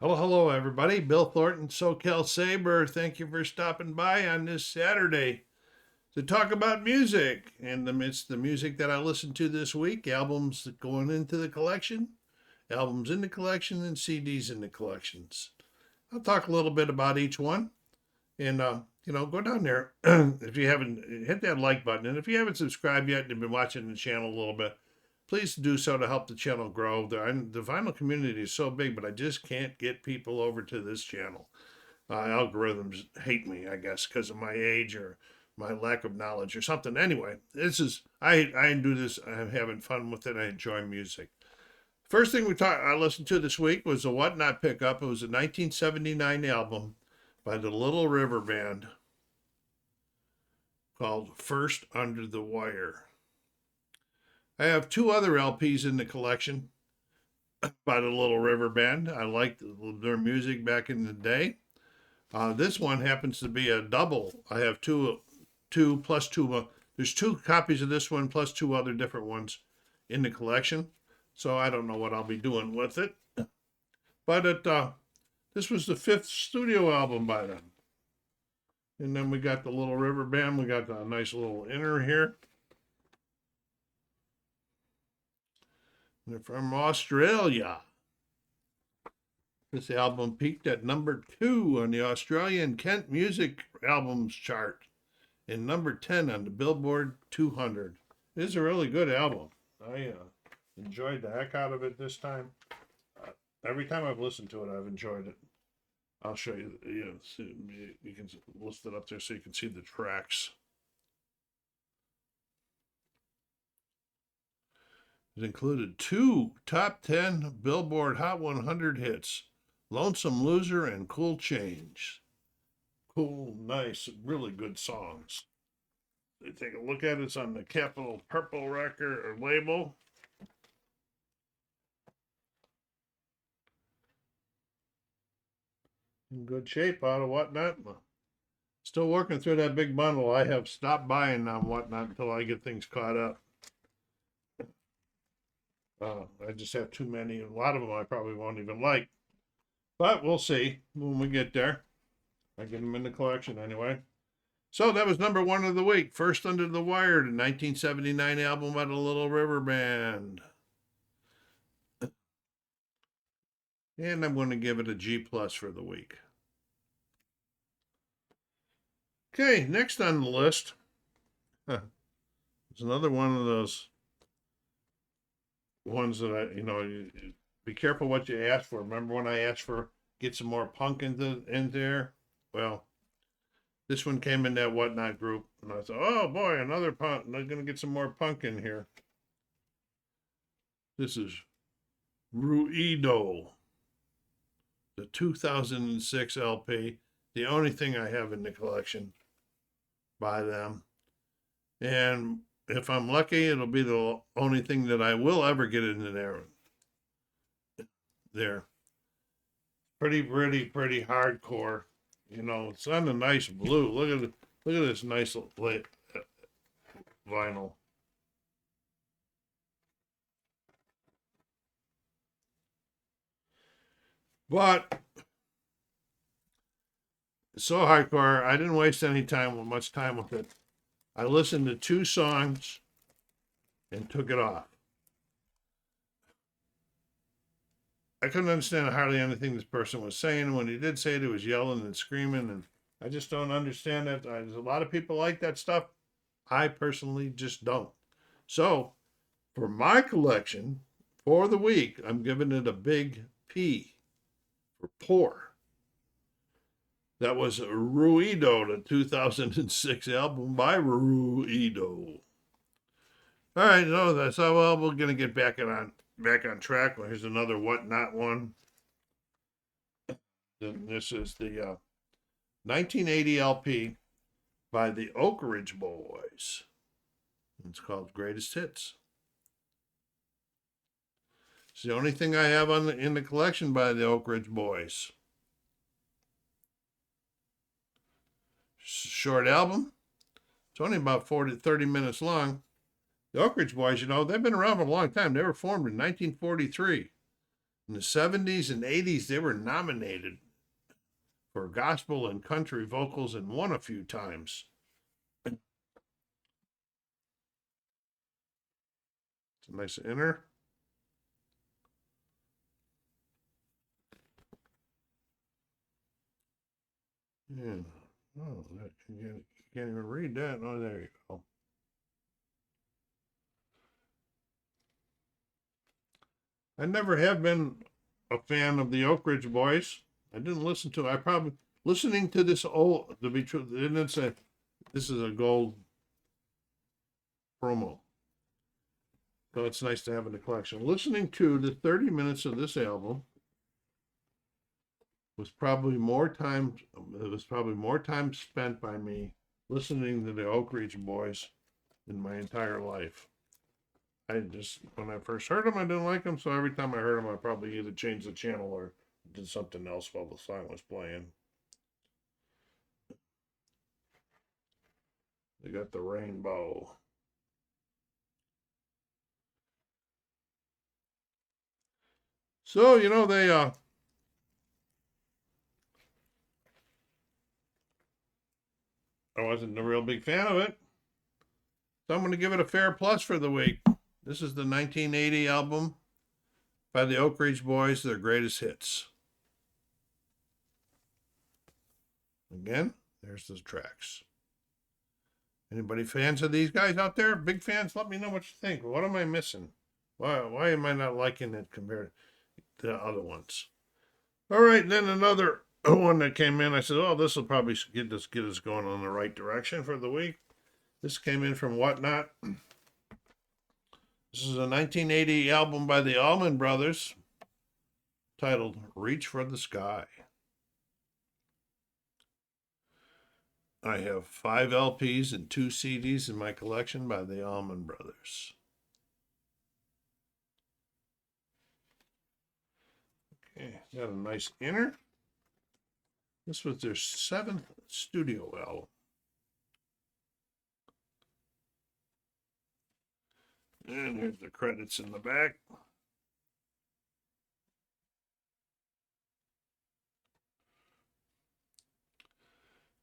Hello, everybody. Bill Thornton, SoCal Saber. Thank you for stopping by on this Saturday to talk about music. And amidst the music that I listened to this week, albums going into the collection, albums in the collection, and CDs in the collections. I'll talk a little bit about each one. And, go down there if you haven't hit that like button. And if you haven't subscribed yet and have been watching the channel a little bit, please do so to help the channel grow. The vinyl community is so big, but I just can't get people over to this channel. Algorithms hate me, I guess, because of my age or my lack of knowledge or something. Anyway, I do this. I'm having fun with it. I enjoy music. First thing I listened to this week was a Whatnot pickup. It was a 1979 album by the Little River Band called First Under the Wire. I have two other LPs in the collection by the Little River Band. I liked their music back in the day. This one happens to be a double. I have two plus two. There's two copies of this one plus two other different ones in the collection. So I don't know what I'll be doing with it. But this was the fifth studio album by them. And then we got the Little River Band. We got a nice little inner here. They're from Australia. This album peaked at number 2 on the Australian Kent Music Albums chart and number 10 on the Billboard 200. It is a really good album. I enjoyed the heck out of it this time. Every time I've listened to it, I've enjoyed it. I'll show you. You can list it up there so you can see the tracks. It included 2 top 10 Billboard Hot 100 hits, Lonesome Loser and Cool Change. Cool, nice, really good songs. You take a look at it. It's on the Capitol Purple record or label. In good shape out of Whatnot. Still working through that big bundle. I have stopped buying on Whatnot until I get things caught up. I just have too many. A lot of them I probably won't even like. But we'll see when we get there. I get them in the collection anyway. So that was number 1 of the week. First Under the Wire, the 1979 album by the Little River Band. And I'm going to give it a G+ for the week. Okay, next on the list. There's another one of those ones that be careful what you ask for. Remember when I asked for get some more punk in there? Well, this one came in that Whatnot group, and I thought, oh boy, another punk. I'm gonna get some more punk in here. This is Ruido, the 2006 LP, the only thing I have in the collection by them, and if I'm lucky, it'll be the only thing that I will ever get into there. Pretty hardcore. It's on a nice blue. Look at this nice vinyl. But it's so hardcore. I didn't waste much time with it. I listened to 2 songs and took it off. I couldn't understand hardly anything this person was saying. When he did say it, he was yelling and screaming, and I just don't understand that. There's a lot of people like that stuff. I personally just don't. So, for my collection, for the week, I'm giving it a big P for poor. That was Ruido, the 2006 album by Ruido. All right, that's how well we're gonna get back on track. Well, here's another Whatnot one. This is the 1980 LP by the Oak Ridge Boys. It's called Greatest Hits. It's the only thing I have in the collection by the Oak Ridge Boys. Short album. It's only about 30 minutes long. The Oak Ridge Boys, they've been around for a long time. They were formed in 1943. In the 70s and 80s, they were nominated for gospel and country vocals and won a few times. It's a nice inner. Yeah. Oh, you can't even read that. Oh, there you go. I never have been a fan of the Oak Ridge Boys. I didn't listen to it. I probably listening to this old to be true. They didn't say this is a gold promo. So it's nice to have in the collection. Listening to the 30 minutes of this album was probably more time. It was probably more time spent by me listening to the Oak Ridge Boys in my entire life. I just when I first heard them, I didn't like them. So every time I heard them, I probably either changed the channel or did something else while the song was playing. They got the rainbow. So, they I wasn't a real big fan of it. So I'm going to give it a fair plus for the week. This is the 1980 album by the Oak Ridge Boys, their greatest hits. Again, there's the tracks. Anybody fans of these guys out there? Big fans? Let me know what you think. What am I missing? Why am I not liking it compared to the other ones? All right, then another one that came in. I said, "Oh, this will probably get us going on the right direction for the week." This came in from Whatnot. This is a 1980 album by the Allman Brothers titled "Reach for the Sky." I have 5 LPs and 2 CDs in my collection by the Allman Brothers. Okay, got a nice inner. This was their 7th studio album. And here's the credits in the back.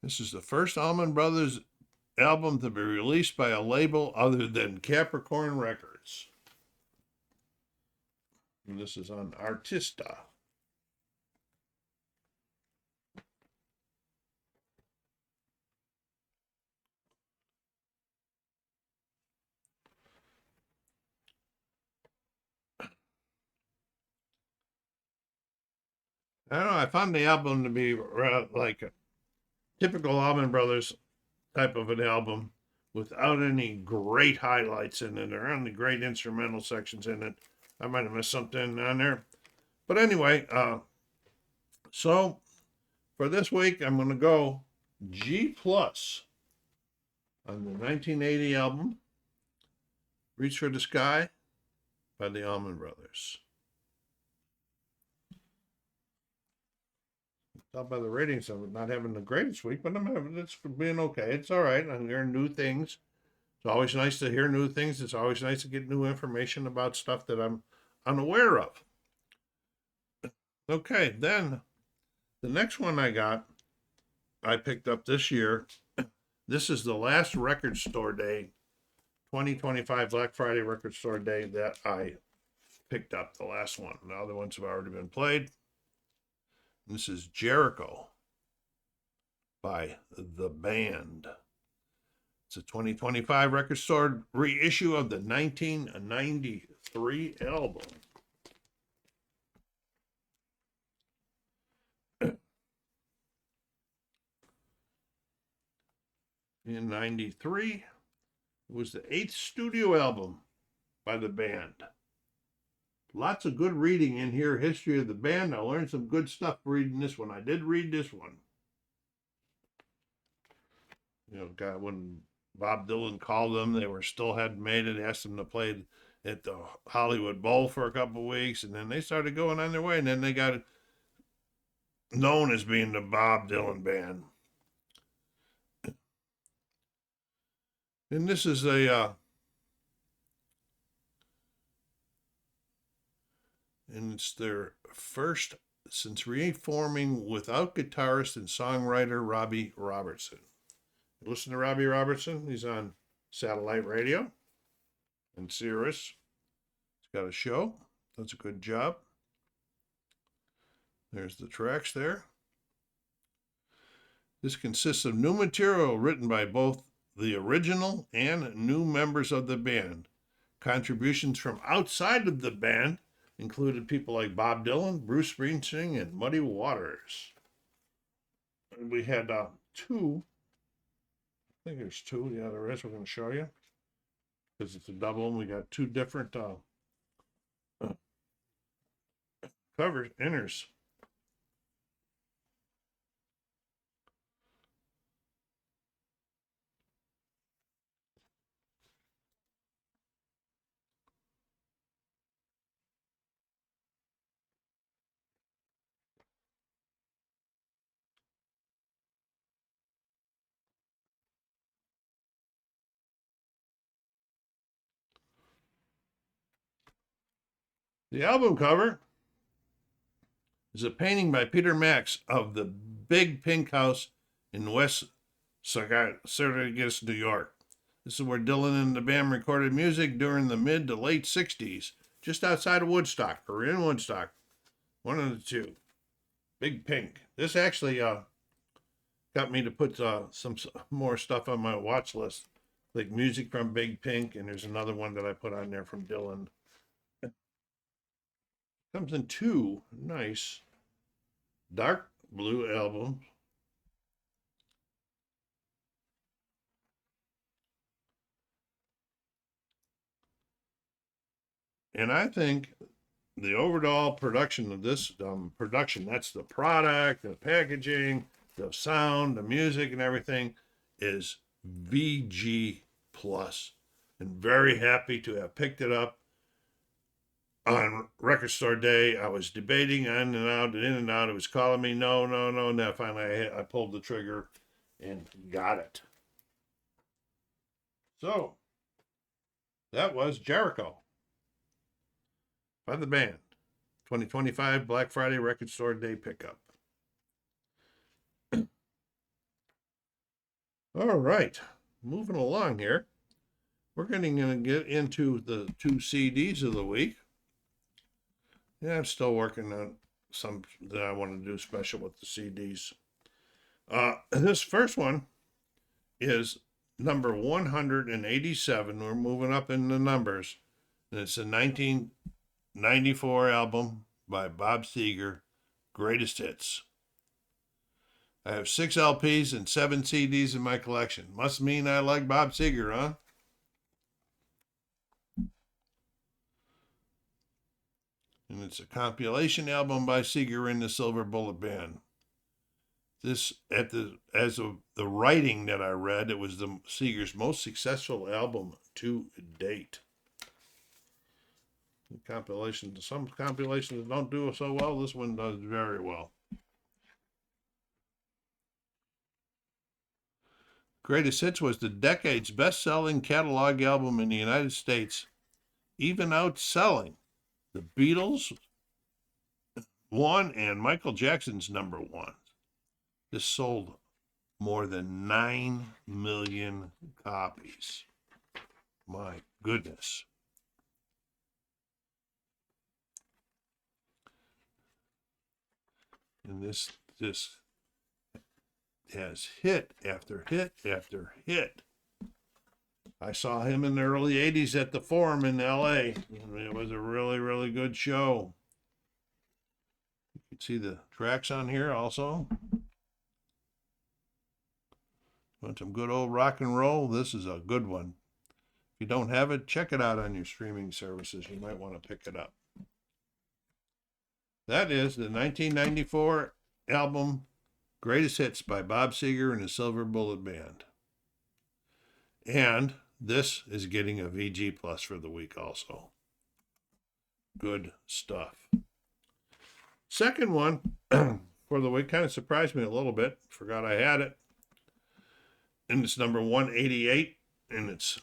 This is the first Allman Brothers album to be released by a label other than Capricorn Records. And this is on Artista. I don't know. I found the album to be like a typical Allman Brothers type of an album without any great highlights in it or any great instrumental sections in it. I might have missed something on there. But anyway, so for this week, I'm going to go G plus on the 1980 album, Reach for the Sky by the Allman Brothers. Not by the ratings of it not having the greatest week, but it's being okay. It's all right. I'm hearing new things. It's always nice to hear new things. It's always nice to get new information about stuff that I'm unaware of. Okay, then the next one I picked up this year. This is the last record store day, 2025 Black Friday record store day that I picked up, the last one. The other ones have already been played. This is Jericho by The Band. It's a 2025 record store reissue of the 1993 album. In 93, it was the 8th studio album by the band. Lots of good reading in here, history of the band. I learned some good stuff reading this one. I did read this one. God, when Bob Dylan called them, they hadn't made it, asked them to play at the Hollywood Bowl for a couple of weeks, and then they started going on their way, and then they got known as being the Bob Dylan Band. And this is a and it's their first since reforming without guitarist and songwriter Robbie Robertson. Listen to Robbie Robertson. He's on satellite radio and Sirius. He's got a show. Does a good job. There's the tracks there. This consists of new material written by both the original and new members of the band. Contributions from outside of the band included people like Bob Dylan, Bruce Springsteen, and Muddy Waters. And we had two. I think there's two. Yeah, the rest we're going to show you because it's a double, and we got two different covers, inners. The album cover is a painting by Peter Max of the Big Pink House in West Syracuse, New York. This is where Dylan and the band recorded music during the mid to late 60s, just outside of Woodstock, or in Woodstock. One of the two. Big Pink. This actually got me to put some more stuff on my watch list, like music from Big Pink, and there's another one that I put on there from Dylan. Comes in two nice dark blue albums. And I think the overall production of this production, that's the product, the packaging, the sound, the music, and everything, is VG plus. And very happy to have picked it up on Record Store Day. I was debating in and out, in and out. It was calling me, no. Now finally I pulled the trigger and got it. So that was Jericho by the band. 2025 Black Friday Record Store Day pickup. All right, moving along here. We're going to get into the two CDs of the week. Yeah, I'm still working on some that I want to do special with the CDs. This first one is number 187. We're moving up in the numbers. And it's a 1994 album by Bob Seger, Greatest Hits. I have 6 LPs and 7 CDs in my collection. Must mean I like Bob Seger, huh? And it's a compilation album by Seger and the Silver Bullet Band. This, as of the writing that I read, it was the Seger's most successful album to date. Some compilations don't do so well. This one does very well. Greatest Hits was the decade's best-selling catalog album in the United States, even outselling the Beatles' one and Michael Jackson's number one. This sold more than 9 million copies. My goodness. And this has hit after hit after hit. I saw him in the early 80s at the Forum in LA. It was a really, really good show. You can see the tracks on here also. Want some good old rock and roll? This is a good one. If you don't have it, check it out on your streaming services. You might want to pick it up. That is the 1994 album Greatest Hits by Bob Seger and the Silver Bullet Band. And this is getting a VG Plus for the week also. Good stuff. Second one for the week kind of surprised me a little bit. Forgot I had it. And it's number 188, and it's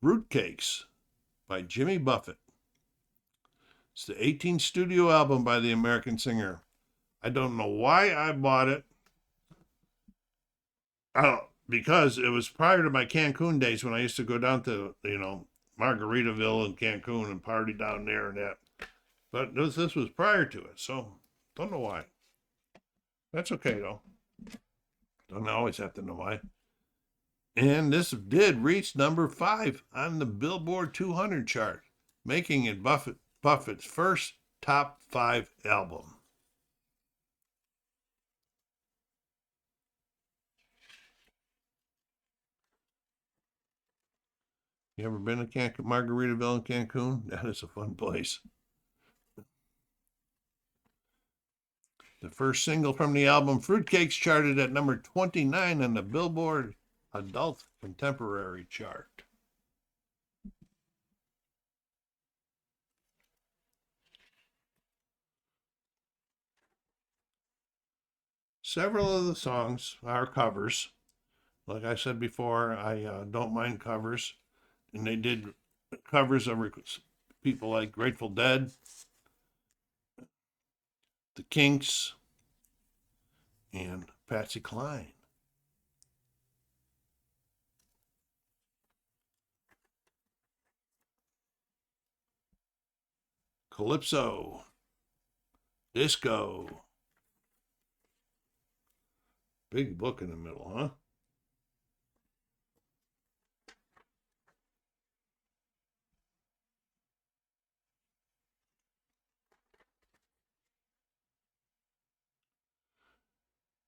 Fruitcakes by Jimmy Buffett. It's the 18 studio album by the American singer. I don't know why I bought it. I don't, because it was prior to my Cancun days when I used to go down to, Margaritaville and Cancun and party down there and that. But this was prior to it, so don't know why. That's okay though. Don't always have to know why. And this did reach number 5 on the Billboard 200 chart, making it Buffett's first top 5 album. You ever been to Margaritaville in Cancun? That is a fun place. The first single from the album, Fruitcakes, charted at number 29 on the Billboard Adult Contemporary chart. Several of the songs are covers. Like I said before, I don't mind covers. And they did covers of people like Grateful Dead, The Kinks, and Patsy Cline. Calypso, disco. Big book in the middle, huh?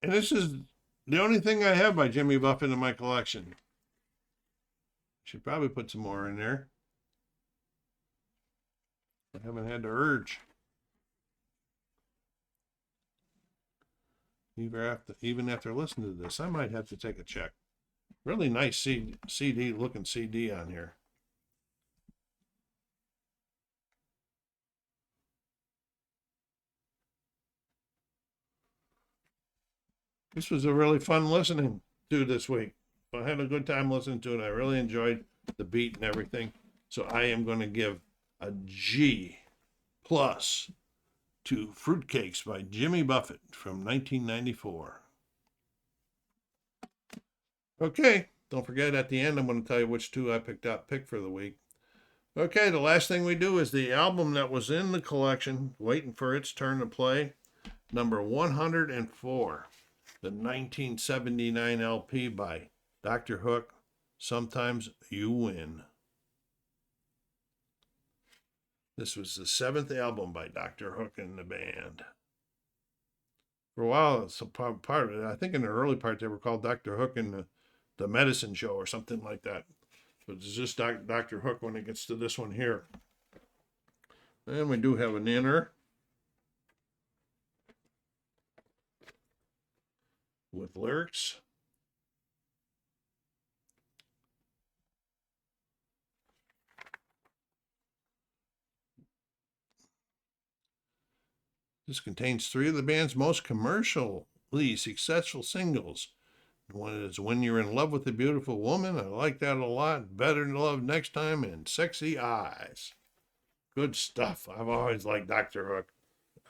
And this is the only thing I have by Jimmy Buffett in my collection. Should probably put some more in there. I haven't had the urge. Even after listening to this, I might have to take a check. Really nice CD looking CD on here. This was a really fun listening to this week. I had a good time listening to it. I really enjoyed the beat and everything. So I am going to give a G plus to Fruitcakes by Jimmy Buffett from 1994. Okay, don't forget at the end, I'm going to tell you which 2 I picked for the week. Okay, the last thing we do is the album that was in the collection, waiting for its turn to play, number 104, the 1979 LP by Dr. Hook, Sometimes You Win. This was the 7th album by Dr. Hook and the band. For a while, it's a part of it. I think in the early part they were called Dr. Hook and the Medicine Show or something like that. But it's just Dr. Hook when it gets to this one here. And we do have an inner with lyrics. This contains 3 of the band's most commercially successful singles. One is When You're in Love with a Beautiful Woman. I like that a lot. Better Than Love Next Time and Sexy Eyes. Good stuff. I've always liked Dr. Hook.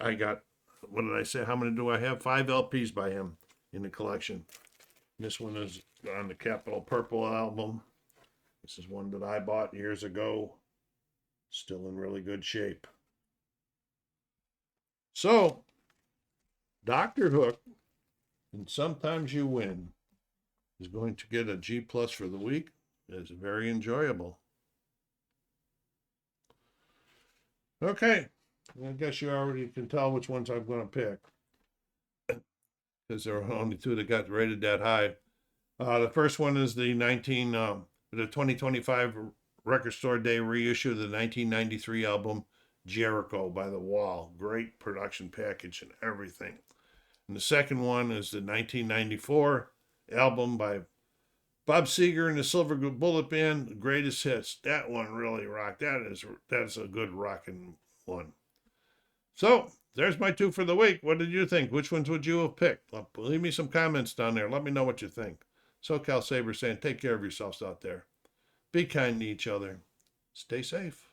I got, what did I say? How many do I have? 5 LPs by him in the collection. This one is on the Capitol Purple album. This is one that I bought years ago. Still in really good shape. So, Dr. Hook, and Sometimes You Win, is going to get a G plus for the week. It's very enjoyable. Okay, I guess you already can tell which ones I'm going to pick, because there are only 2 that got rated that high. The first one is the 2025 Record Store Day reissue of the 1993 album Jericho by The Wall. Great production package and everything. And the second one is the 1994 album by Bob Seger and the Silver Bullet Band, Greatest Hits. That one really rocked. That's a good rocking one. So there's my 2 for the week. What did you think? Which ones would you have picked? Leave me some comments down there. Let me know what you think. SoCal Saber saying, take care of yourselves out there. Be kind to each other. Stay safe.